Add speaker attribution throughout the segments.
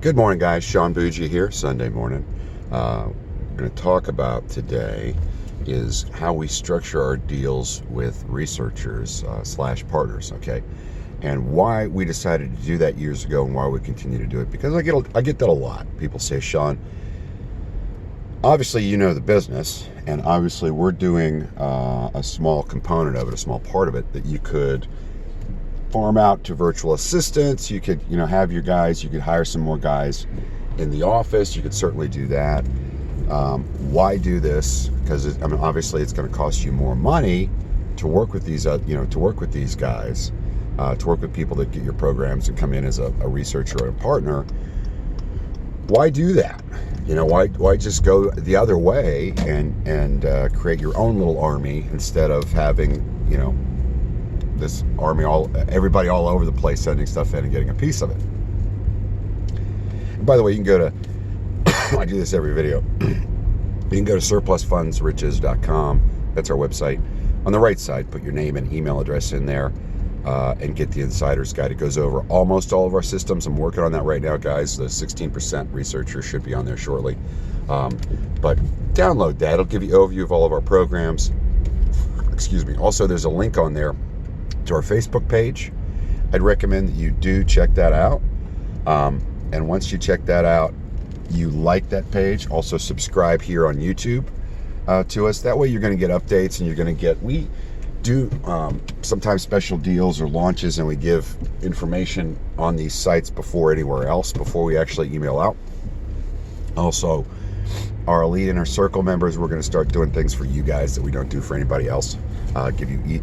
Speaker 1: Good morning, guys. Sean Bougie here, Sunday morning. We're going to talk about today is how we structure our deals with researchers slash partners, okay? And why we decided to do that years ago and why we continue to do it. Because I get that a lot. People say, Sean, obviously you know the business, and obviously we're doing a small component of it, a small part of it that you could farm out to virtual assistants. You could, have your guys. You could hire some more guys in the office. You could certainly do that. Why do this? Because obviously it's going to cost you more money to work with these, to work with these guys, to work with people that get your programs and come in as a researcher or a partner. Why do that? Why just go the other way and create your own little army instead of having, this army, everybody all over the place sending stuff in and getting a piece of it. And by the way, you can go to, I do this every video, you can go to SurplusFundsRiches.com. That's our website. On the right side, put your name and email address in there and get the Insider's Guide. It goes over almost all of our systems. I'm working on that right now, guys. The 16% researchers should be on there shortly. But download that. It'll give you an overview of all of our programs. Excuse me. Also, there's a link on there to our Facebook page. I'd recommend that you do check that out. And once you check that out, you like that page, also subscribe here on YouTube to us. That way you're going to get updates and you're going to get, we do sometimes special deals or launches, and we give information on these sites before anywhere else, before we actually email out. Also, our Elite Inner Circle members, we're going to start doing things for you guys that we don't do for anybody else. Give you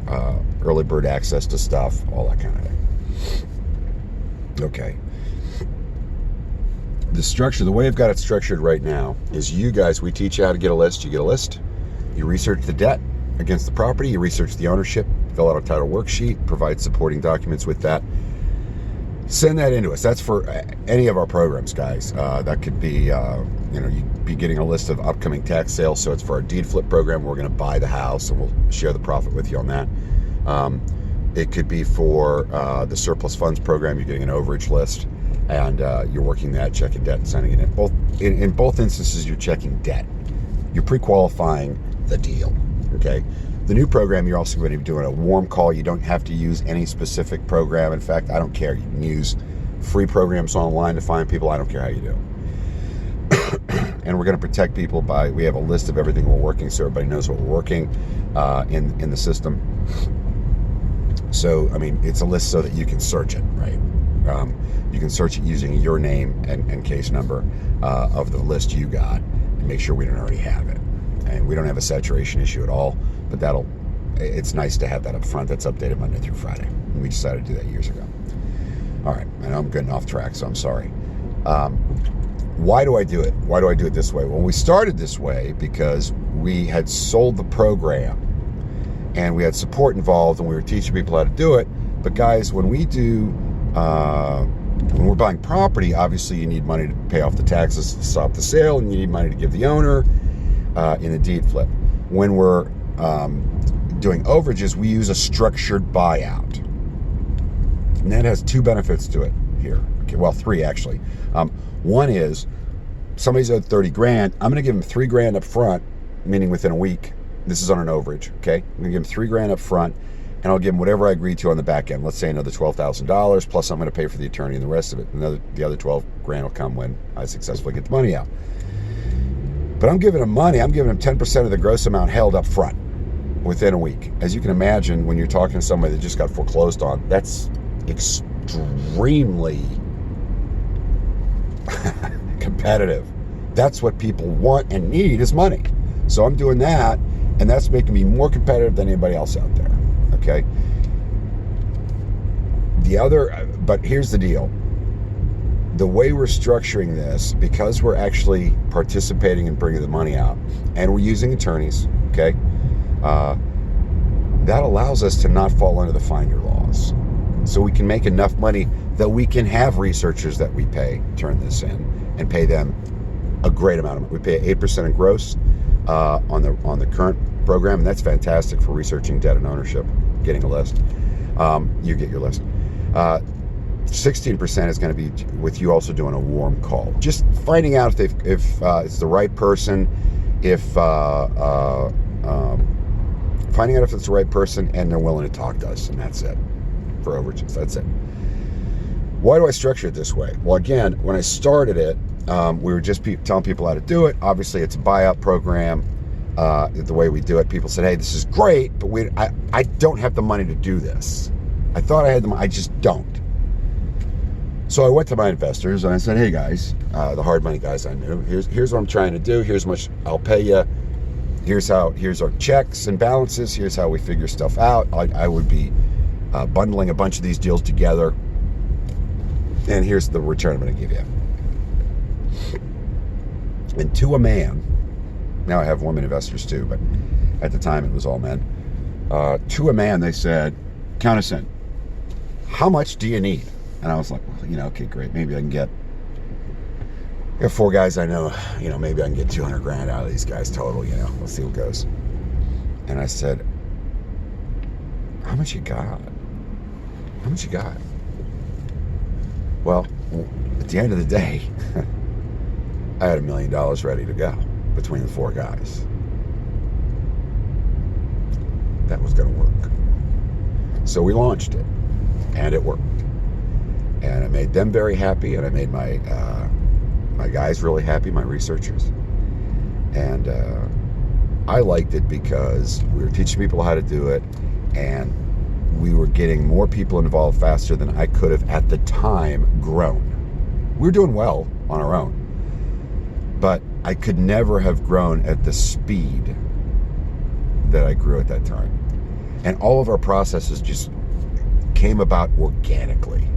Speaker 1: early bird access to stuff, all that kind of thing. Okay. The structure, the way I've got it structured right now is you guys, we teach you how to get a list. You get a list. You research the debt against the property. You research the ownership. Fill out a title worksheet. Provide supporting documents with that. Send that into us. That's for any of our programs, guys. That could be, you'd be getting a list of upcoming tax sales. So it's for our deed flip program. We're going to buy the house, and we'll share the profit with you on that. It could be for the surplus funds program. You're getting an overage list, and you're working that, checking debt, and sending it in. In both instances, you're checking debt. You're pre-qualifying the deal. Okay. The new program, you're also going to be doing a warm call. You don't have to use any specific program. In fact, I don't care. You can use free programs online to find people. I don't care how you do. And we're going to protect people by, we have a list of everything we're working so everybody knows what we're working in the system. So, it's a list so that you can search it, right? You can search it using your name and case number of the list you got and make sure we don't already have it. And we don't have a saturation issue at all, but it's nice to have that up front. That's updated Monday through Friday. And we decided to do that years ago. All right, I know I'm getting off track, so I'm sorry. Why do I do it? Why do I do it this way? Well, we started this way because we had sold the program and we had support involved and we were teaching people how to do it. But guys, when we do, when we're buying property, obviously you need money to pay off the taxes to stop the sale, and you need money to give the owner in a deed flip. When we're doing overages, we use a structured buyout. And that has two benefits to it here. Okay, well, three actually. One is somebody's owed 30 grand. I'm going to give them 3 grand up front, meaning within a week. This is on an overage, okay? I'm going to give them 3 grand up front, and I'll give them whatever I agreed to on the back end. Let's say another $12,000, plus I'm going to pay for the attorney and the rest of it. The other 12 grand will come when I successfully get the money out. But I'm giving them money. I'm giving them 10% of the gross amount held up front within a week. As you can imagine, when you're talking to somebody that just got foreclosed on, that's extremely competitive. That's what people want and need is money. So I'm doing that, and that's making me more competitive than anybody else out there. Okay. But here's the deal. The way we're structuring this, because we're actually participating in bringing the money out, and we're using attorneys, okay, that allows us to not fall under the find your laws. So we can make enough money that we can have researchers that we pay turn this in and pay them a great amount of money. We pay 8% in gross on the current program, and that's fantastic for researching debt and ownership, getting a list. You get your list. 16% is going to be with you also doing a warm call, just finding out if it's the right person, finding out if it's the right person and they're willing to talk to us, and that's it for overages. That's it. Why do I structure it this way? Well, again, when I started it, we were just telling people how to do it. Obviously, it's a buyout program. The way we do it, people said, hey, this is great, but I don't have the money to do this. I thought I had the money, I just don't. So I went to my investors and I said, hey guys, the hard money guys I knew, here's what I'm trying to do. Here's how much I'll pay you. Here's our checks and balances. Here's how we figure stuff out. I would be bundling a bunch of these deals together. And here's the return I'm going to give you. And to a man, now I have women investors too, but at the time it was all men. To a man, they said, count us in. How much do you need? And I was like, well, okay, great. Maybe I can get 4 guys I know, maybe I can get 200 grand out of these guys total, we'll see what goes. And I said, how much you got? How much you got? Well, at the end of the day, I had $1 million ready to go between the 4 guys. That was going to work. So we launched it, and it worked. And I made them very happy, and I made my guys really happy, my researchers. And I liked it because we were teaching people how to do it, and we were getting more people involved faster than I could have at the time grown. We were doing well on our own, but I could never have grown at the speed that I grew at that time. And all of our processes just came about organically.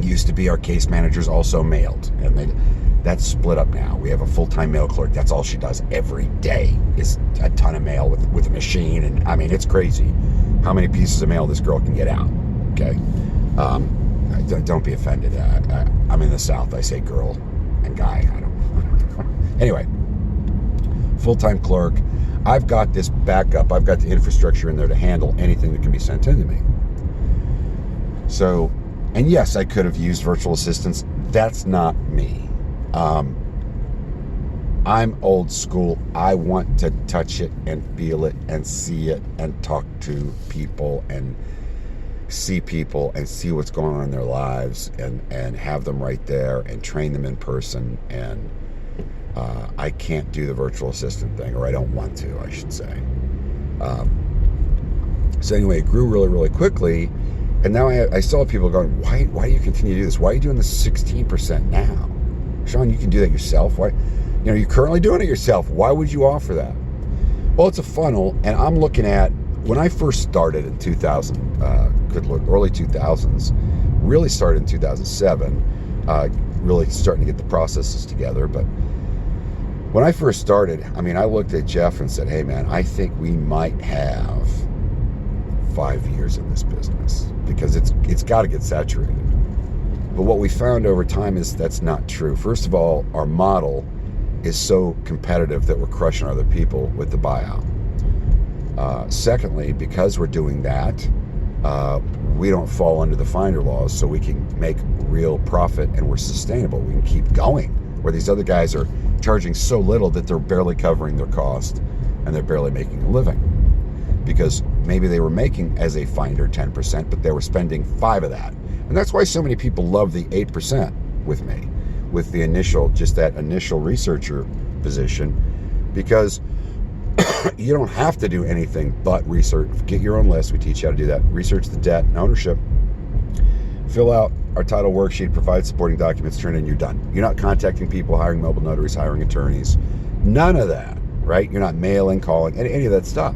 Speaker 1: Used to be our case managers also mailed, and that's split up now. We have a full-time mail clerk. That's all she does every day is a ton of mail with a machine, and I mean, it's crazy how many pieces of mail this girl can get out. Okay, don't be offended. I'm in the South. I say girl and guy. I don't. Anyway, full-time clerk. I've got this backup. I've got the infrastructure in there to handle anything that can be sent into me. So, and yes, I could have used virtual assistants. That's not me. I'm old school. I want to touch it and feel it and see it and talk to people and see people and see what's going on in their lives and have them right there and train them in person. And I can't do the virtual assistant thing, or I don't want to, I should say. So anyway, it grew really, really quickly. And now I still have people going, why do you continue to do this? Why are you doing this 16% now? Sean, you can do that yourself. Why? You're currently doing it yourself. Why would you offer that? Well, it's a funnel, and I'm looking at, when I first started in 2000, early 2000s, really started in 2007, really starting to get the processes together. But when I first started, I looked at Jeff and said, hey man, I think we might have 5 years in this business, because it's got to get saturated. But what we found over time is that's not true. First of all, our model is so competitive that we're crushing other people with the buyout. Secondly, because we're doing that, we don't fall under the finder laws, so we can make real profit and we're sustainable. We can keep going, where these other guys are charging so little that they're barely covering their cost and they're barely making a living. Because maybe they were making as a finder 10%, but they were spending 5 of that. And that's why so many people love the 8% with me, with the that initial researcher position, because you don't have to do anything but research. Get your own list. We teach you how to do that. Research the debt and ownership. Fill out our title worksheet, provide supporting documents, turn in, you're done. You're not contacting people, hiring mobile notaries, hiring attorneys. None of that, right? You're not mailing, calling, any of that stuff.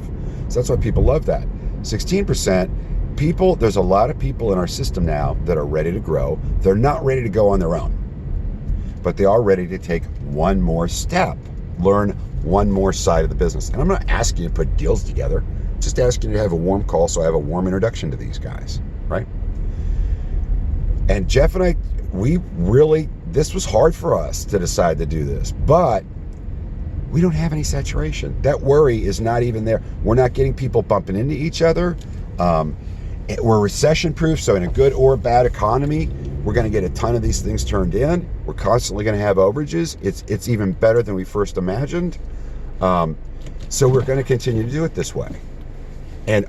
Speaker 1: So that's why people love that. 16%, there's a lot of people in our system now that are ready to grow. They're not ready to go on their own, but they are ready to take one more step, learn one more side of the business. And I'm not asking you to put deals together, just asking you to have a warm call so I have a warm introduction to these guys, right? And Jeff and I, this was hard for us to decide to do this, but we don't have any saturation. That worry is not even there. We're not getting people bumping into each other. We're recession proof, so in a good or bad economy, we're going to get a ton of these things turned in. We're constantly going to have overages. It's even better than we first imagined. So we're going to continue to do it this way. And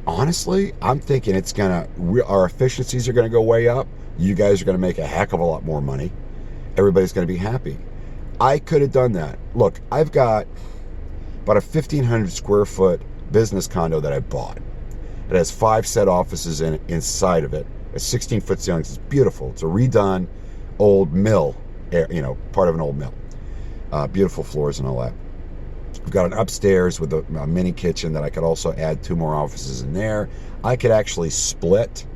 Speaker 1: honestly, I'm thinking our efficiencies are going to go way up. You guys are going to make a heck of a lot more money. Everybody's going to be happy. I could have done that. Look, I've got about a 1,500 square foot business condo that I bought. It has 5 set offices inside of it. A 16-foot ceilings. It's beautiful. It's a redone old mill, part of an old mill. Beautiful floors and all that. We've got an upstairs with a mini kitchen that I could also add 2 more offices in there. I could actually split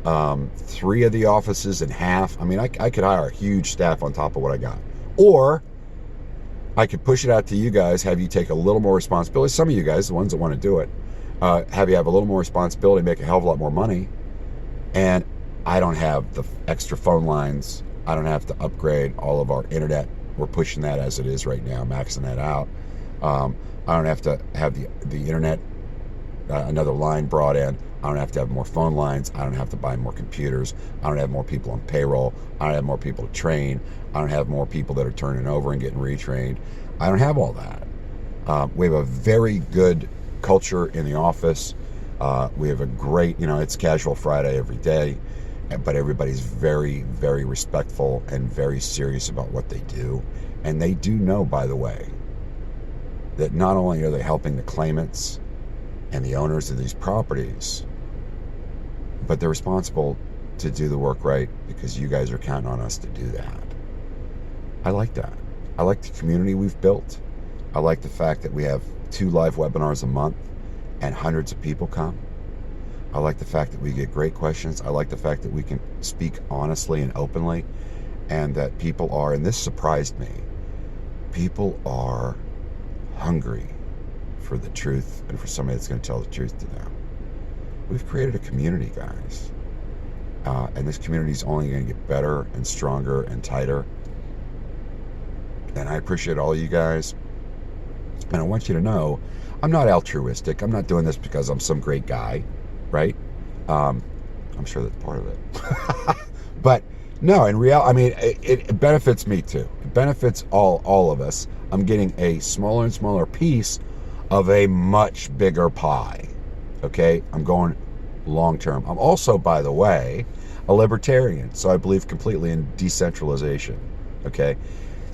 Speaker 1: 3 of the offices in half. I mean, I could hire a huge staff on top of what I got. Or I could push it out to you guys, have you take a little more responsibility. Some of you guys, the ones that want to do it, have you have a little more responsibility, make a hell of a lot more money. And I don't have the extra phone lines. I don't have to upgrade all of our internet. We're pushing that as it is right now, maxing that out. I don't have to have the internet, another line brought in. I don't have to have more phone lines. I don't have to buy more computers. I don't have more people on payroll. I don't have more people to train. I don't have more people that are turning over and getting retrained. I don't have all that. We have a very good culture in the office. We have a great, it's casual Friday every day, but everybody's very, very respectful and very serious about what they do. And they do know, by the way, that not only are they helping the claimants and the owners of these properties, but they're responsible to do the work right because you guys are counting on us to do that. I like that. I like the community we've built. I like the fact that we have 2 live webinars a month and hundreds of people come. I like the fact that we get great questions. I like the fact that we can speak honestly and openly, and that people are, and this surprised me, people are hungry for the truth and for somebody that's going to tell the truth to them. We've created a community, guys. And this community is only going to get better and stronger and tighter. And I appreciate all you guys. And I want you to know, I'm not altruistic. I'm not doing this because I'm some great guy, right? I'm sure that's part of it. But no, in reality, I mean, it benefits me too. It benefits all of us. I'm getting a smaller and smaller piece of a much bigger pie. Okay? I'm going long term. I'm also, by the way, a libertarian. So I believe completely in decentralization. Okay?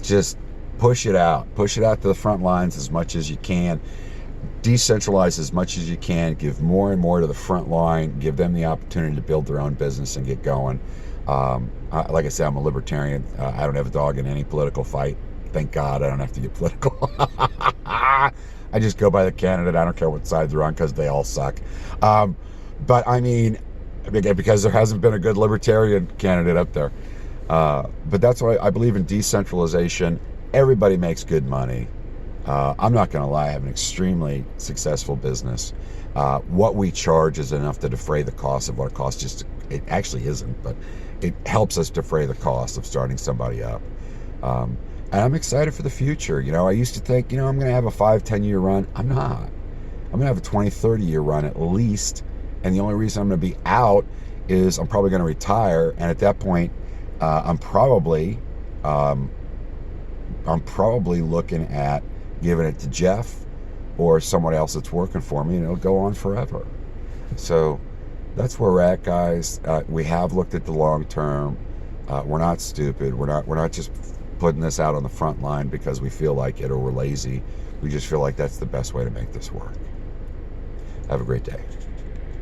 Speaker 1: Just push it out. Push it out to the front lines as much as you can. Decentralize as much as you can. Give more and more to the front line. Give them the opportunity to build their own business and get going. Like I said, I'm a libertarian. I don't have a dog in any political fight. Thank God I don't have to get political. I just go by the candidate. I don't care what side they're on because they all suck. But I mean, because there hasn't been a good libertarian candidate up there. But that's why I believe in decentralization. Everybody makes good money. I'm not going to lie. I have an extremely successful business. What we charge is enough to defray the cost of what it costs. It actually isn't, but it helps us defray the cost of starting somebody up. And I'm excited for the future. I used to think, I'm going to have a 5-10 year run. I'm not. I'm going to have a 20-30 year run at least. And the only reason I'm going to be out is I'm probably going to retire. And at that point, I'm probably looking at giving it to Jeff or someone else that's working for me, and it'll go on forever. So that's where we're at, guys. We have looked at the long term. We're not stupid. We're not just putting this out on the front line because we feel like it or we're lazy. We just feel like that's the best way to make this work. Have a great day.